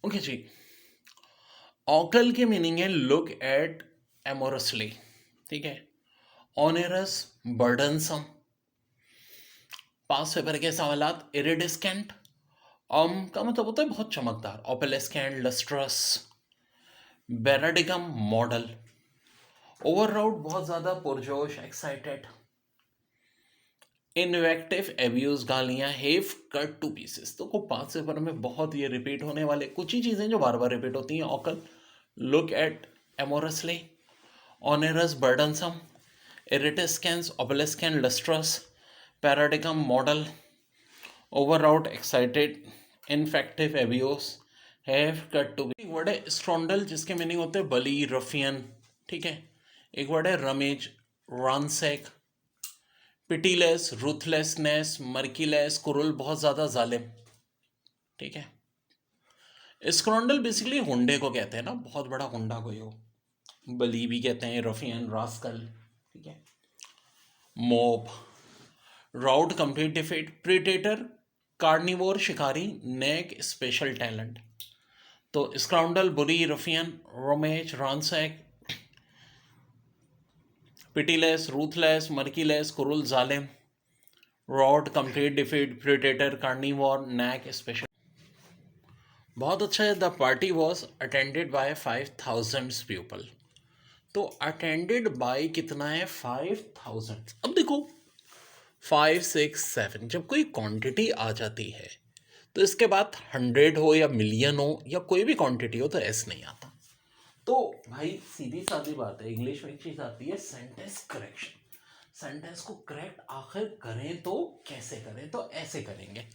Okay जी। Occult की meaning है look at एमोरसली। ठीक है। Onerous, burdensome. पास पेपर के सवालात इरिडिस्केंट का मतलब होता है बहुत चमकदार। ओपेलेस्केंट, लस्ट्रस। बेराडिगम, मॉडल। ओवरराउड, बहुत ज्यादा पुरजोश, एक्साइटेड। इनवेक्टिव, एब्यूज, गालियां। Have, cut two pieces. तो को पांच पेपर में बहुत ये रिपीट होने वाले कुछ ही चीजें जो बार बार रिपीट होती हैं। Ogle, look at amorously, onerous, burdensome, irritascens, obelescent, lustrous, paradigm, model, overwrought, excited, infective, abuse, have, cut to be। एक वर्ड है स्ट्रॉन्डल, जिसके मीनिंग होते हैं बली, रफियन। ठीक है। एक वर्ड है रमेज, रॉन्सेक। पिटीलेस, रूथलेसनेस, मर्कीलेस, कुरुल, बहुत ज़्यादा जालिम। ठीक है। स्क्रॉन्डल बेसिकली हुंडे को कहते हैं ना, बहुत बड़ा हुंडा कोई हो। बली भी कहते हैं, रफियन, रास्कल। ठीक है। मोब, राउट, कंप्लीट डिफीट। प्रीडेटर, कार्निवोर, शिकारी। नेक, स्पेशल टैलेंट। तो स्काउंडल, बुरी, रफियन। रोमेज, रॉन्सैक। पिटीलेस, रूथलेस, मर्कीलेस, कुरुल, जालिम। राउट, कंप्लीट डिफीट। प्रीडेटर, कार्निवोर, नेक, स्पेशल। बहुत अच्छा है। The party was attended by 5000 people. तो अटेंडेड बाय कितना है? 5000। अब देखो 5 6 7, जब कोई क्वांटिटी आ जाती है तो इसके बाद 100 हो या मिलियन हो या कोई भी क्वांटिटी हो तो एस नहीं आता। तो भाई सीधी सादी बात है, इंग्लिश में एक चीज आती है सेंटेंस करेक्शन। सेंटेंस को करेक्ट आखिर करें तो कैसे करें? तो ऐसे करेंगे,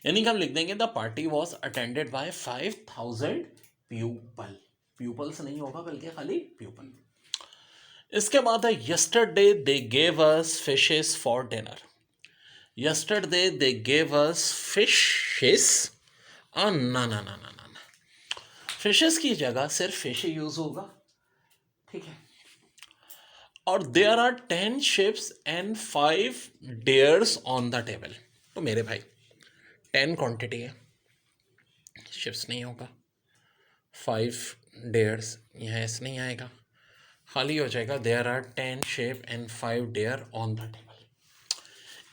यानी कि हम लिख देंगे the party was attended by 5000 people. People's नहीं होगा बल्कि खाली पीपल। इसके बाद है yesterday they gave us fishes for dinner. Yesterday they gave us fishes. ना ना ना ना ना, फिशेस की जगह सिर्फ फिश यूज होगा। ठीक है। और there are 10 ships and 5 deers on the table. तो मेरे भाई 10 क्वांटिटी है, शिप्स नहीं होगा। 5 deers, यहाँ ऐसे नहीं आएगा, खाली हो जाएगा there are 10 sheep and 5 deer on the table.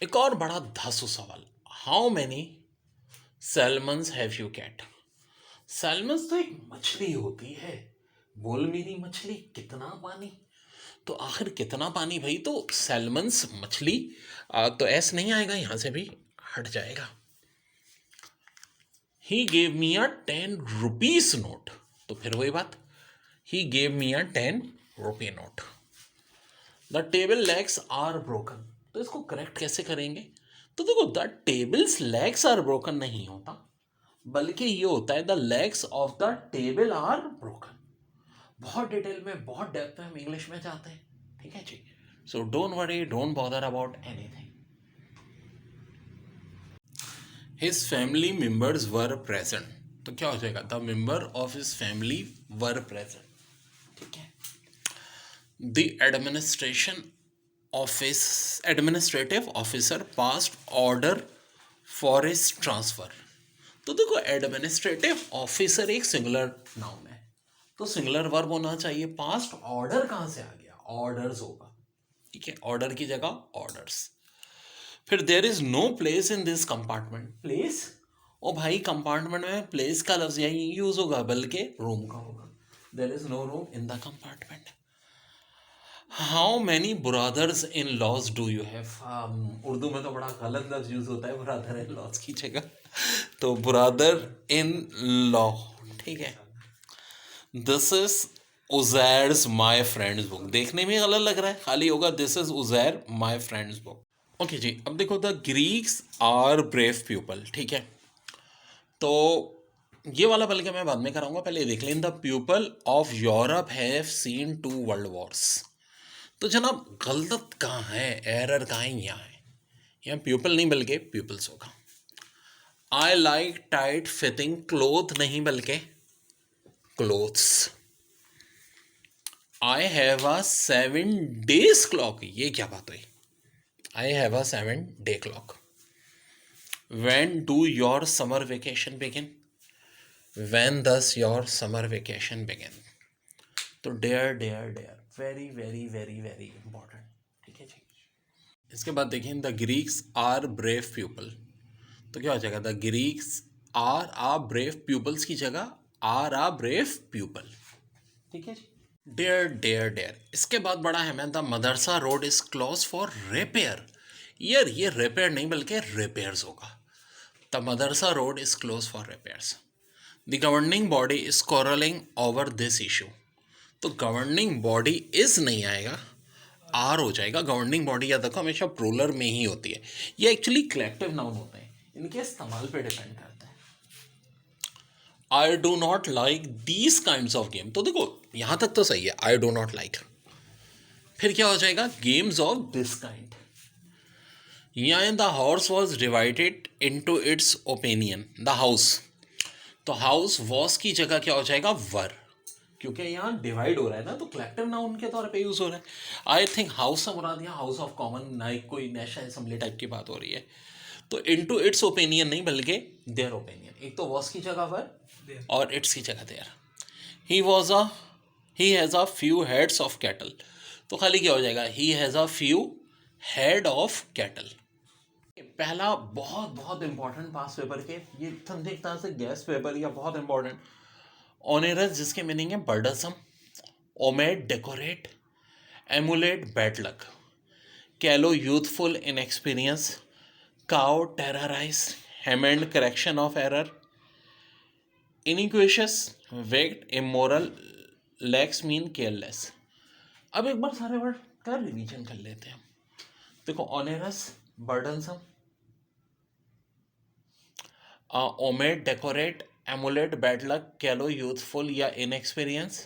एक और बड़ा धांसू सवाल, how many salmons have you caught? Salmons तो एक मछली होती है। बोल मेरी मछली कितना पानी। तो आखिर कितना पानी भाई? तो सैल्मन्स मछली, तो ऐस नहीं आएगा, यहां से भी हट जाएगा। He gave me a 10 rupees note. तो फिर वही बात, he gave me a 10 rupee note. The table legs are broken. तो इसको करेक्ट कैसे करेंगे? तो देखो the tables legs are broken नहीं होता, बल्कि ये होता है the legs of the table are broken. बहुत डिटेल में, बहुत डेप्थ में हम इंग्लिश में जाते हैं। ठीक है जी। So don't worry, don't bother about anything. His family members were present. तो क्या हो जाएगा? The member of his family were present. ठीक है। The administration office, administrative officer passed order for his transfer. तो देखो एडमिनिस्ट्रेटिव ऑफिसर एक singular noun है, तो सिंगुलर वर्ब होना चाहिए। पास्ट ऑर्डर कहां से आ गया? ऑर्डर्स होगा। ठीक है। ऑर्डर की जगह ऑर्डर्स। फिर there is no place in this compartment. Place, ओ भाई कंपार्टमेंट में प्लेस का लफ्ज यही यूज होगा, बल्कि रूम का होगा। There is no room in the compartment. How many brothers in laws do you have? Urdu में तो बड़ा गलत लफ्ज यूज होता है ब्रदर इन लॉज की जगह, तो ब्रदर इन लॉ। ठीक है। This is Uzair's my friends book. देखने में गलत लग रहा है, खाली होगा this is Uzair my friends book. Okay जी। अब देखो the Greeks are brave people. ठीक है। तो ये वाला बल्कि मैं बाद में कराऊंगा, पहले देख लें। The people of Europe have seen 2 world Wars. तो जनाब गलत कहाँ है, एरर कहाँ है? यहाँ है। यहाँ पीपल नहीं बल्कि पीपल्स होगा। I like tight fitting cloth नहीं बल्कि clothes. I have a 7 days clock. ये क्या बात हुई? I have a 7 day clock. When do your summer vacation begin? When does your summer vacation begin. तो dare dare dare, very very very very important. ठीक है जी। इसके बाद देखिए, the Greeks are brave people. तो क्या हो जाएगा, the Greeks are a brave peoples की जगह आर आ ब्रेव पीपल। ठीक है जी। डेयर डेयर डेयर, इसके बाद बड़ा है, मैं the Madrasa road is close for repair. यार ये रिपेयर नहीं बल्कि रिपेयर्स होगा। The Madrasa road is close for repairs. The governing body is quarreling over this issue. तो गवर्निंग बॉडी इज नहीं आएगा, आर हो जाएगा। गवर्निंग बॉडी याद रखो हमेशा प्लूरल में ही होती है। ये एक्चुअली कलेक्टिव नाउन होते हैं, इनके इस्तेमाल पे डिपेंड करता है। I do not like these kind of game. तो देखो यहां तक तो सही है, आई डू नॉट लाइक। फिर क्या हो जाएगा, गेम्स ऑफ दिस काइंड। यहाँ the house was divided into its opinion. The house, तो हाउस वॉज की जगह क्या हो जाएगा, वर, क्योंकि यहाँ डिवाइड हो रहा है ना, तो कलेक्टिव नाउन के तौर पे यूज हो रहा है। आई थिंक हाउस से मुराद यहाँ हाउस ऑफ कॉमन, ना ही कोई नेशनल असेंबली टाइप की बात हो रही है। तो इनटू इट्स ओपिनियन नहीं बल्कि देयर ओपिनियन। एक तो वॉज की जगह वर और इट्स की जगह there. He has a few heads of cattle. तो खाली क्या हो जाएगा, he has a few head of cattle. पहला बहुत बहुत इंपॉर्टेंट पास पेपर के, ये समझे एक तरह से गैस पेपर या बहुत इंपॉर्टेंट। ऑनरस, जिसके मीनिंग है burdensome, ornate decorate, amulet bad luck, callow youthful in experience, cow terrorise, emend correction of error, iniquitous, wicked, immoral, lax mean careless. अब एक बार सारे वर्ड का रिवीजन कर लेते हैं। देखो onerous burdensome, ornate decorate, amulet bad luck, callow youthful या inexperience,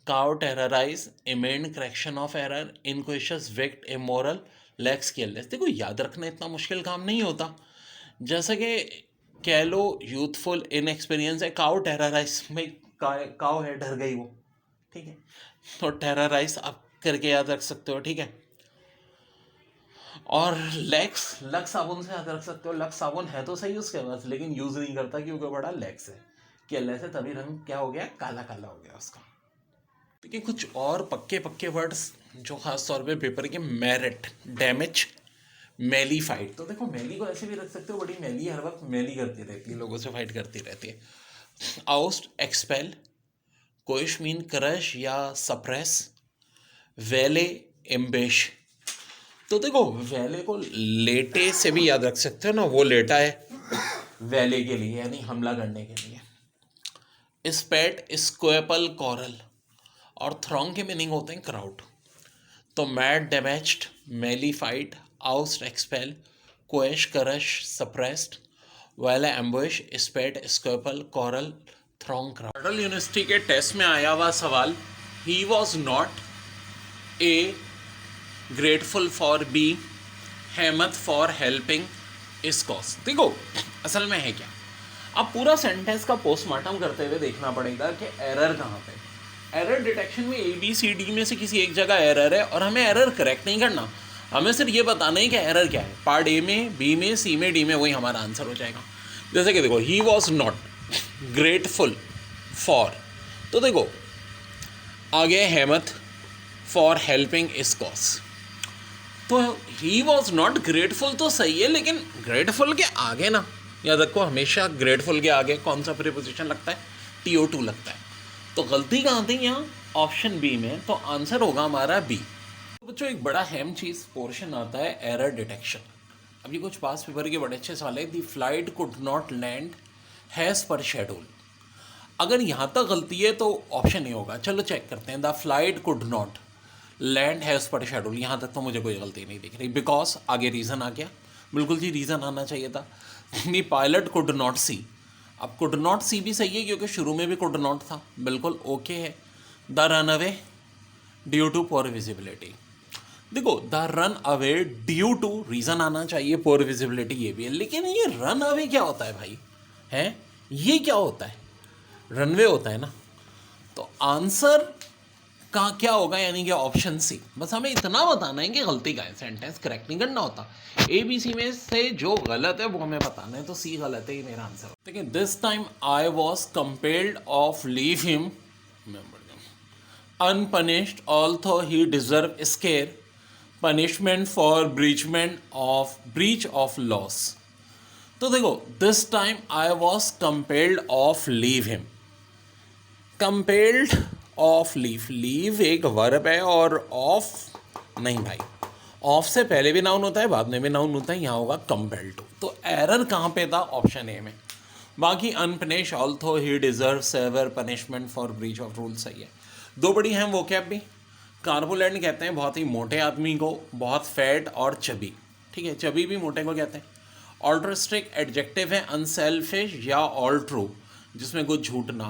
cow terrorise, emend correction of error, iniquitous, wicked, immoral, lax careless. देखो याद रखना इतना मुश्किल काम नहीं होता। जैसे कि कैलो यूथफुल इनएक्सपीरियंस है, काउ टेरराइज में काउ है, डर गई वो। ठीक है, तो टेरराइज आप करके याद रख सकते हो। ठीक है, और लैक्स, लक्स साबुन से याद रख सकते हो। लक्स साबुन है तो सही उसके पास, लेकिन यूज नहीं करता क्योंकि बड़ा लैक्स है। केयरलेस है तभी रंग क्या हो गया, काला काला हो गया उसका। देखिए कुछ और पक्के पक्के वर्ड्स जो खास तौर पे पेपर के, मेरिट, डैमेज, मैली फाइट। तो देखो मैली को ऐसे भी रख सकते हो, बड़ी मैली हर वक्त मैली करती रहती है, लोगों से फाइट करती रहती है। आउस्ट, एक्सपेल, कोइश मीन क्रश या सप्रेस, वेले, एम्बेश। तो देखो वेले को लेटे से भी याद रख सकते हो ना, वो लेटा है वेले के लिए यानी हमला करने के लिए। स्पेट, स्क्वेपल, कॉरल, और थ्रॉन्ग के मीनिंग होते हैं क्राउड। तो marred, damaged, mollified, oust, expel, quash, crush, suppressed, waylay, ambush, spate, squabble, corral, throng, crowd. Federal university के टेस्ट में आया हुआ सवाल, he was not a grateful for be, हेमत फॉर हेल्पिंग इस कॉज। देखो असल में है क्या, अब पूरा सेंटेंस का पोस्टमार्टम करते हुए देखना पड़ेगा कि एरर कहाँ पे। एरर डिटेक्शन में ए बी सी डी में से किसी एक जगह एरर है और हमें एरर करेक्ट नहीं करना, हमें सिर्फ ये बताना है कि एरर क्या है। पार्ट ए में, बी में, सी में, डी में, वही हमारा आंसर हो जाएगा। जैसे कि देखो ही वॉज नॉट ग्रेटफुल फॉर, तो देखो आगे हेमत फॉर हेल्पिंग इस कॉज। तो ही वॉज नॉट ग्रेटफुल तो सही है, लेकिन ग्रेटफुल के आगे ना, याद रखो हमेशा ग्रेटफुल के आगे कौन सा प्रीपोजिशन लगता है, TO2 लगता है। तो गलती कहाँ थी यहाँ, ऑप्शन बी में, तो आंसर होगा हमारा बी। तो बच्चों एक बड़ा अहम चीज़ पोर्शन आता है एरर डिटेक्शन। अब ये कुछ पास पेपर के बड़े अच्छे सवाल है। The flight could not land has पर शेड्यूल। अगर यहाँ तक गलती है तो ऑप्शन नहीं होगा। चलो चेक करते हैं। The flight could not land has पर शेड्यूल, यहाँ तक तो मुझे कोई गलती नहीं दिख रही। बिकॉज आगे रीज़न आ गया, बिल्कुल जी रीज़न आना चाहिए था। दी पायलट कुड नॉट सी, अब कुड नॉट सी भी सही है क्योंकि शुरू में भी कुड नॉट था, बिल्कुल ओके है। The run away due to poor visibility, देखो the run away due to reason आना चाहिए, पोअर विजिबिलिटी ये भी है, लेकिन ये रन अवे क्या होता है भाई, है ये क्या होता है, रनवे होता है ना। तो आंसर का क्या होगा, यानी कि ऑप्शन सी। बस हमें इतना बताना है कि गलती का है, सेंटेंस करेक्ट नहीं करना होता। ए बी सी में से जो गलत है वो हमें बताना है, तो सी गलत है, ये मेरा आंसर। देखिए, this time I was compelled of leave him unpunished, although he deserved scare punishment for breach of laws। तो देखो, this time I was compelled of leave him. Compelled of leave एक वर्ब है, और of नहीं भाई, of से पहले भी नाउन होता है, बाद में भी नाउन होता है, यहाँ होगा कंपेल्ड टू। तो एरर कहाँ पे था, ऑप्शन ए में। बाकी unpunished although he deserve severe punishment for breach of rule सही है। दो बड़ी हैं वो क्या भी, कार्बोलैंड कहते हैं बहुत ही मोटे आदमी को, बहुत फैट और चबी, ठीक है, चबी भी मोटे को कहते हैं। ऑल्ट्रिस्टिक एडजेक्टिव है अनसेल्फिश या ऑल ट्रू, जिसमें कुछ झूठ ना